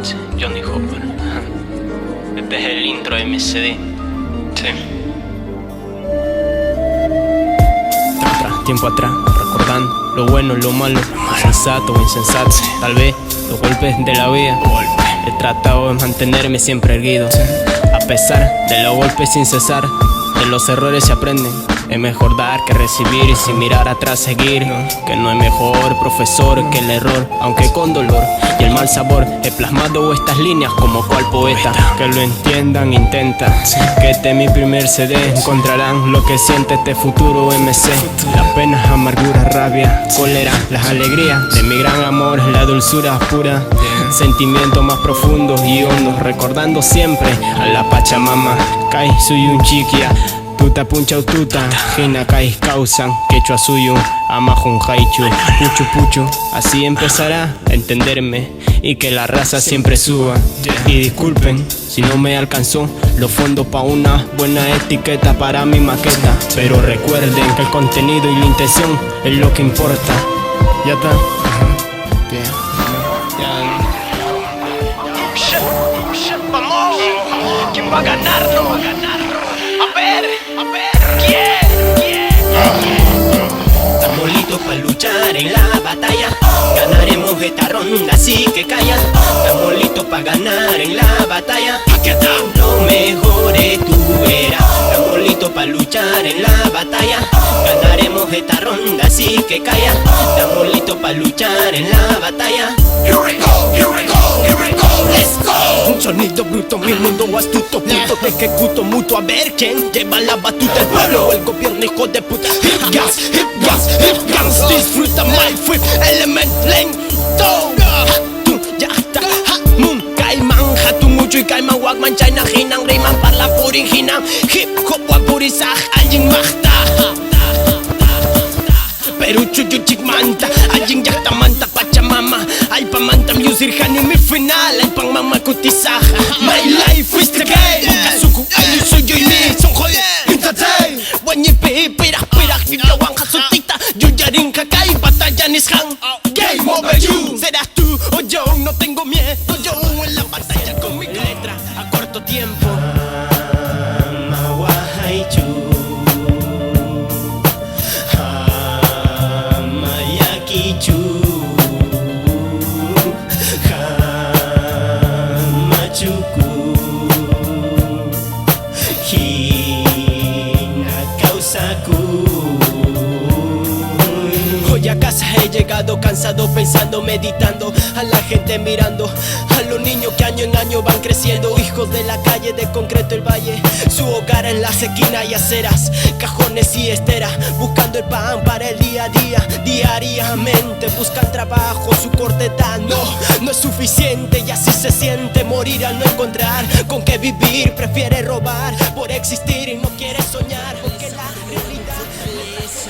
Sí, Johnny Hopper. Este es el intro de MCD. Sí. Tiempo atrás, recordando lo bueno, lo malo, sensato o insensato. Tal vez los golpes de la vida. He tratado de mantenerme siempre erguido, a pesar de los golpes sin cesar. De los errores se aprenden. Es mejor dar que recibir y sin mirar atrás seguir. Que no hay mejor profesor que el error, aunque con dolor y el mal sabor. He plasmado estas líneas como cual poeta. Que lo entiendan, intenta. Que este es mi primer CD. Encontrarán lo que siente este futuro MC. Las penas, amargura, rabia, cólera, las alegrías de mi gran amor, la dulzura pura. Sentimientos más profundos y hondos, recordando siempre a la Pachamama. Kai suyun chiquia, tuta puncha tuta, hina kai causan, quechua suyun, amajun haichu, puchu puchu. Así empezará a entenderme y que la raza siempre suba. Y disculpen si no me alcanzó los fondos pa' una buena etiqueta para mi maqueta. Pero recuerden que el contenido y la intención es lo que importa. Ya está. Vamos, ¿quién va a ganarlo? A ver, ¿quién? Estamos listos para luchar en la batalla. Ganaremos esta ronda, así que calla. Estamos listos para ganar en la batalla. Lo mejor es tu era. Estamos listos para luchar en la batalla. Ganaremos esta ronda, así que calla. Estamos listos para luchar en la batalla. Here we go, let's go. Un sonido bruto, mi mundo astuto, punto de ejecuto mutuo. A ver quién lleva la batuta, el pueblo o el gobierno, hijo de puta. Hip gas, disfruta my flip, element lento. Tu ya está, mun kaiman, hatu mucho y kaiman wagman, china hinan, riman parla purin hinan, hip hop wan purisah, aljing mahta. Pero chuchu chikmanta, aljing yakta manta Pachamama, ay pamanta music hani mi final, ay pang mama kutisah. My life is the game. Kasuku ay suyo y ni son joy entertain. Wanyipi pirak nilawang kasutita, yuyarin kakay batalla nishan. Game over you. Serás tú o yo, no tengo miedo yo en la batalla con mi letra a corto tiempo. Hoy a casa he llegado cansado, pensando, meditando, a la gente mirando, a los niños que año en año van creciendo, hijos de la calle de concreto el valle. Su hogar en las esquinas y aceras, cajones y esteras, buscando el pan para el día a día. Diariamente buscan trabajo, su corta edad no es suficiente y así se siente morir al no encontrar con qué vivir. Prefiere robar por existir y no quiere soñar, porque la realidad es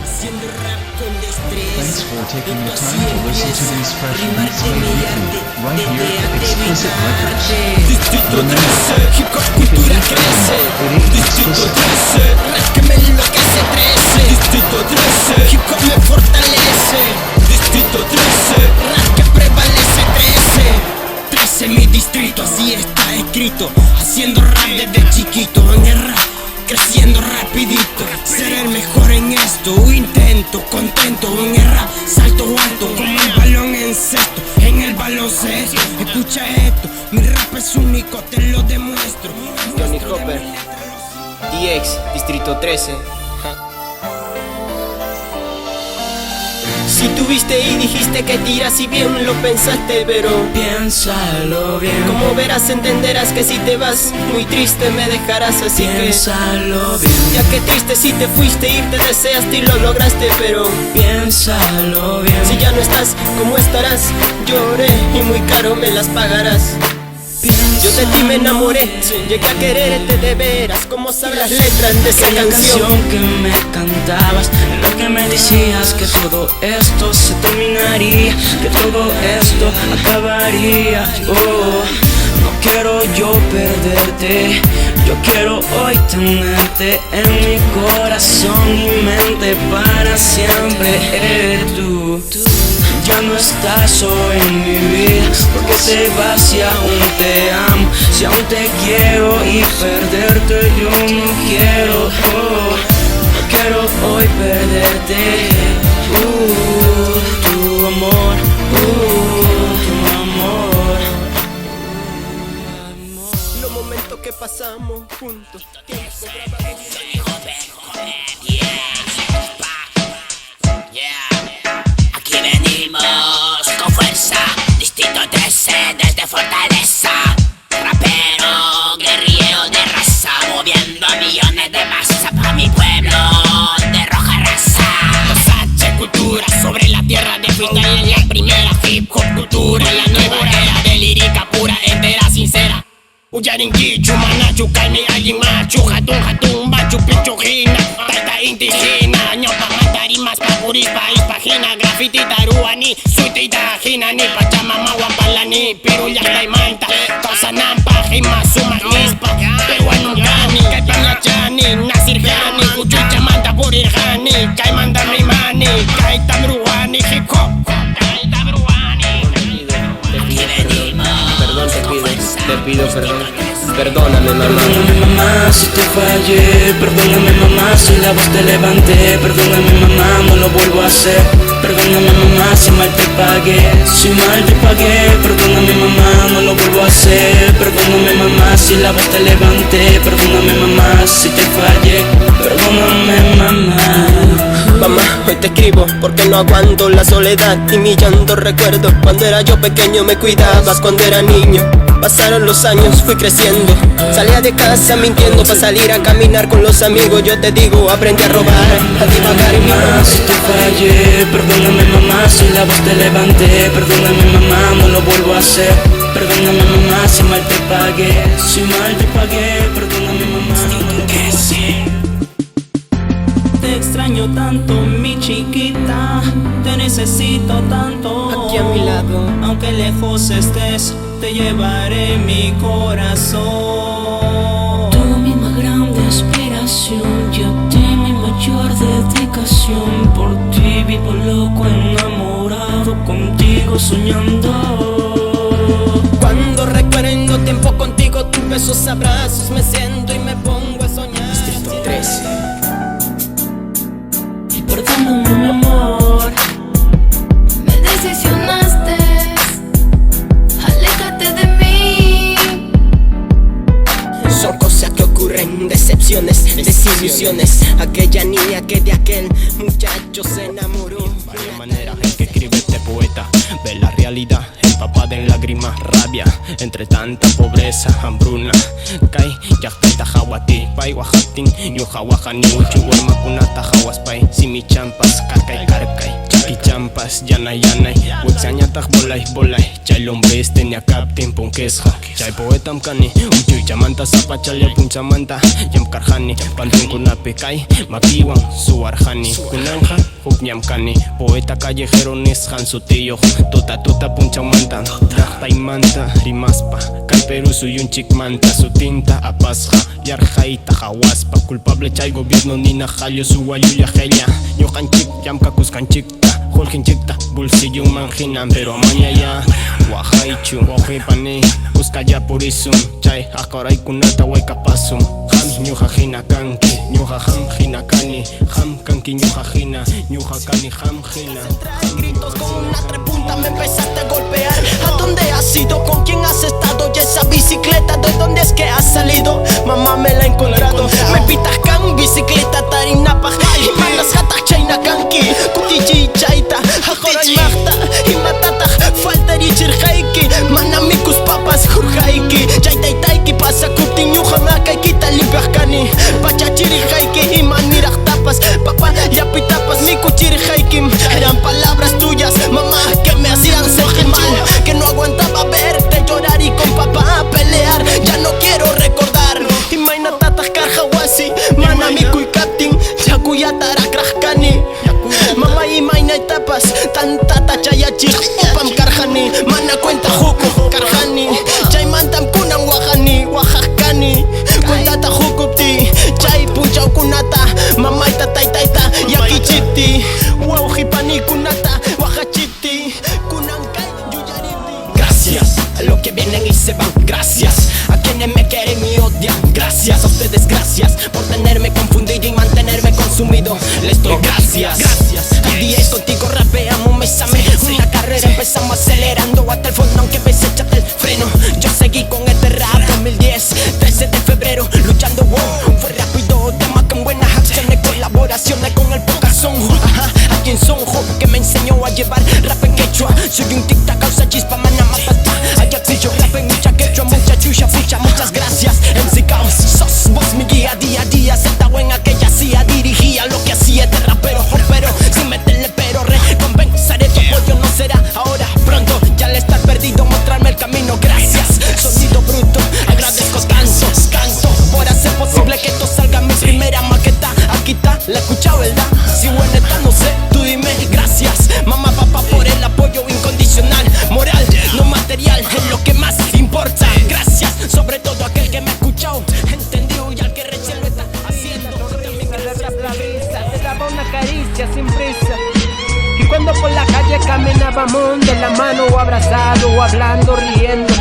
haciendo rap con destreza. Thanks for taking the time to listen to these fresh beats made weekly, right here at Explicit Records. Distrito 13, hip hop cultura crece. Distrito 13, rap que me enloquece 13. Distrito 13, hip hop me fortalece. Distrito 13, rap que prevalece 13. 13 mi distrito, así está escrito. Haciendo rap desde chiquito, en el rap creciendo rapidito. Ser el mejor en esto, intento, contento. En el rap salto alto, como el balón en cesto. En el baloncesto, escucha esto, mi rap es único, te lo demuestro. Johnny Hopper, DX, Distrito 13. Si tuviste y dijiste que tiras y bien lo pensaste, pero piénsalo bien. como verás entenderás que si te vas muy triste me dejarás, así piénsalo que bien. ya que triste si te fuiste, irte deseaste y lo lograste, pero Piénsalo bien. si ya no estás, ¿cómo estarás? Lloré y muy caro me las pagarás. Yo de ti me enamoré, llegué a quererte de veras. ¿Cómo sabes las letras de esa La canción? canción que me cantabas, en la que me decías que todo esto se terminaría, que todo esto acabaría. Oh, no quiero yo perderte, yo quiero hoy tenerte en mi corazón y mente para siempre. Tú ya no estás hoy en mi vida. Porque te vas si aún te amo, si aún te quiero y perderte yo no quiero. No quiero hoy perderte. Tu amor, tu amor. Los momentos que pasamos juntos. Aquí venimos con fuerza, Distrito 13 desde Fortaleza. Rapero, guerrillero de raza, moviendo millones de masa pa' mi pueblo de roja raza. Los H cultura sobre la tierra de freestyle en la primera hip hop cultura. La nueva era de lírica pura, entera, sincera. Uyarinki, chumana, chukani, alguien machu, hatun, bachu, pichu, hina, taita indígena, ñopa, matarimas, papuris, país, pagina, graffiti, taruani, suiti, tajinani, pachamama, wampalani, pirulla, y manta, casanampa, jima, suma, nispa, peruanungani, kaipanyachani, nasirjani, kuchucha, manta, purirjani, kaimanda, mimani, kaitamruani, hip hop, kaitamruani. Perdón, te pido perdón. Perdóname, mamá. Perdóname mamá si te fallé, perdóname mamá si la voz te levanté, perdóname mamá, no lo vuelvo a hacer. Perdóname mamá si mal te pagué, perdóname mamá, no lo vuelvo a hacer. Perdóname mamá si la voz te levanté, perdóname mamá si te fallé, perdóname mamá. Mamá, hoy te escribo porque no aguanto la soledad y mi llanto recuerdo. Cuando era yo pequeño me cuidabas cuando era niño. Pasaron los años, fui creciendo. Salía de casa mintiendo para salir a caminar con los amigos. Yo te digo, aprendí a robar, a divagar y Mamá, si te fallé, perdóname mamá si la voz te levanté, perdóname mamá, no lo vuelvo a hacer. Perdóname mamá si mal te pagué, perdóname mamá. Te extraño tanto, mi chiquita, te necesito tanto. Aquí a mi lado. Aunque lejos estés, te llevaré en mi corazón. Tú mi más grande aspiración, yo te mi mayor dedicación. Por ti vivo loco, enamorado, contigo soñando. Cuando recuerdo tiempo contigo, tus besos, abrazos, me siento y me pongo a soñar. Distrito 13. Perdóname mi amor. Me decepcionaste, aléjate de mí. Son cosas que ocurren, decepciones, desilusiones. Aquella niña que de aquel muchacho se enamoró. Varias maneras en que escribe este poeta. Ve la realidad empapada en lágrimas, rabia. Entre tanta pobreza, hambruna. Kai, yaktaita hawati, pai wahatin, yuhawahani, uchuguarma kunata hawaspay. Simi champas, karkay, chaki champas, yanay, wixañatah bolay. Chay hombres tenía captain, ponquesja. Chay poetam kani, uchuy chamanta, zapachalia, punchamanta, yam karjani, pantun kunape kai, makiwan, suarjani, kunanja, huknyam kani. Poeta callejero nesjan su tío, tuta punchamanta, taimanta, rimaspa, kai Perú soy un chikmanta, su tinta apasja, yarjaita hawaspa, culpable chay gobierno nina jalio su wayuya helia, yohan chik, yamka kuskan chikta, holkin chikta, bolsillo manjinan, pero amaña ya, wahaichu, wahipani, busca ya purisum, chay, akaray kunata waikapasum, ham, nyuha hina kanki, nyuha ham hina kani, ham kanki nyuha hina, nyuha kani ham hina. Gritos con una trepunta me empezaste a golpear. ¿A dónde has ido? ¿Con quién has estado? Y esa bicicleta, ¿de dónde es que has salido? Mamá me la he encontrado. Me pitas can, bicicleta tarinapa. Y manas gatas chaina kanki. Kutichi chaita, ajoray mahta. Y matata, falta richir haiki. Manamikus papas hurhaiki. Chaita itaiki pasa kutin yuhamaka y quita limpiakani. Pachachiri haiki y manirach tapas. Papá ya pitapas mi kuchiri haiki. Eran palabras tuyas, mamá, que me hacían sentir mal. Que no aguantaba verte llorar y con papá pelear. Ya no quiero recordar. Y maina tatas karjawasi, manamiku y captain, yakuyatara krajkani. Mamá y maina y tapas, gracias a ustedes, gracias por tenerme confundido y mantenerme consumido. Les doy gracias. El día es contigo, rapeamos, mesame. Una carrera empezamos acelerando hasta el fondo, aunque veces échate el freno. Yo seguí con este rap 2010, 13 de febrero, luchando, wow. Fue rápido, temas con buenas acciones, colaboraciones con el Pocazón. Ajá, a quien son, que me enseñó a llevar rap en quechua. Soy un tic-tac, causa chispa, manama, pata. Ayaxillo, rap en mucha quechua, mucha chucha, fucha. Muchas gracias, MC Caos, sos vos mi guía día a día. Sentado en aquella silla, dirigía lo que hacía este rapero, pero sin meterle pero, recompensaré tu apoyo, no será ahora, pronto. Ya al estar perdido, mostrarme el camino, gracias. Sonido bruto, agradezco tanto por hacer posible que esto salga. Mi primera maqueta, aquí está, la he escuchado, ¿verdad? Si buena está, no sé, tú dime. Gracias, mamá, papá, por el apoyo incondicional. Moral, no material, es lo que más importa. Gracias, sobre todo a aquel que me ha escuchado, entendido, y al que recién lo está haciendo. También gracias. La brisa, te daba una caricia sin prisa. Y cuando por la calle caminábamos de la mano, o abrazado, o hablando, riendo,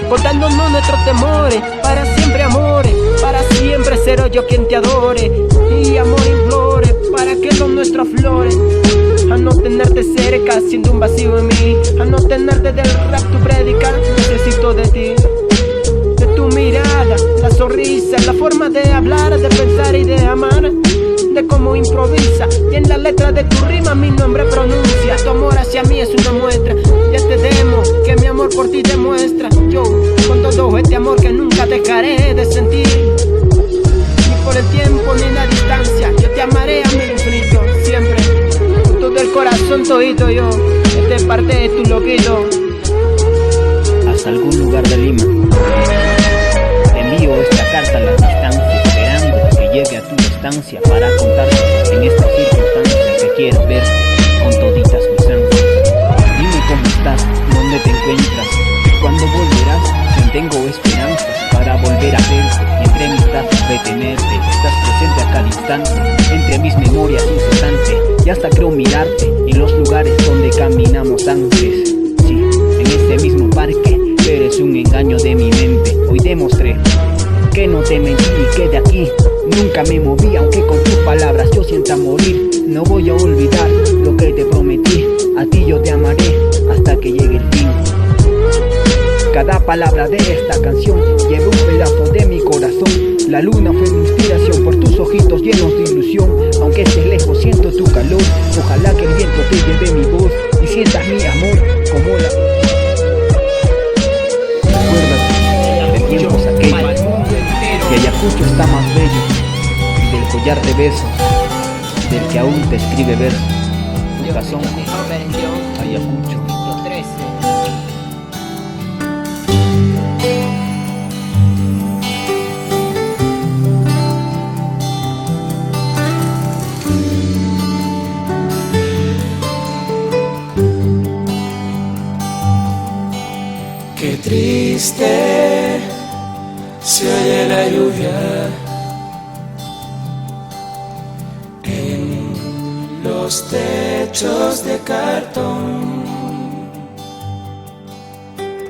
contándonos nuestros temores, para siempre amores, para siempre seré yo quien te adore. Y amor implore, para que lo nuestro aflore. A no tenerte cerca, siendo un vacío en mí. A no tenerte del rap tu prédica, necesito de ti. De tu mirada, la sonrisa, la forma de hablar, de pensar y de amar. De cómo improvisa, y en la letra de tu rima mi nombre pronuncia. Tu amor hacia mí es una muestra, ya te demo que mi amor por ti demuestra. Yo, con todo este amor que nunca dejaré de sentir, ni por el tiempo ni la distancia, yo te amaré a mi infinito, siempre. Con todo el corazón todito yo, esta es parte de tu loquito. Hasta algún lugar de Lima te envío esta carta a la distancia, esperando que llegue a tu estancia para contarte en estas circunstancias que quiero verte con toditas mis ansias. Dime cómo estás, dónde te encuentras, cuándo volverás, si tengo esperanzas para volver a verte y entre mis tazas detenerte. Estás presente a cada instante, entre mis memorias incesante, y hasta creo mirarte en los lugares donde caminamos antes. Sí, en este mismo parque, pero es un engaño de mi mente. Hoy demostré que no te mentí y que de aquí nunca me moví, aunque con tus palabras yo sienta morir. No voy a olvidar lo que te prometí, a ti yo te amaré hasta que llegue el fin. Cada palabra de esta canción lleva un pedazo de mi corazón. La luna fue mi inspiración por tus ojitos llenos de ilusión. Aunque estés lejos siento tu calor, ojalá que el viento te lleve mi voz y sientas mi amor como la... Recuerda de tiempos aquellos, que Ayacucho está más bello, y del collar de besos, del que aún te escribe versos. Tu corazón, Ayacucho. Qué triste se oye la lluvia en los techos de cartón.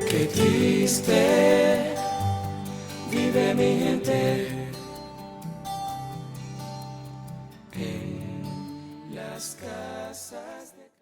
Qué triste vive mi gente en las casas.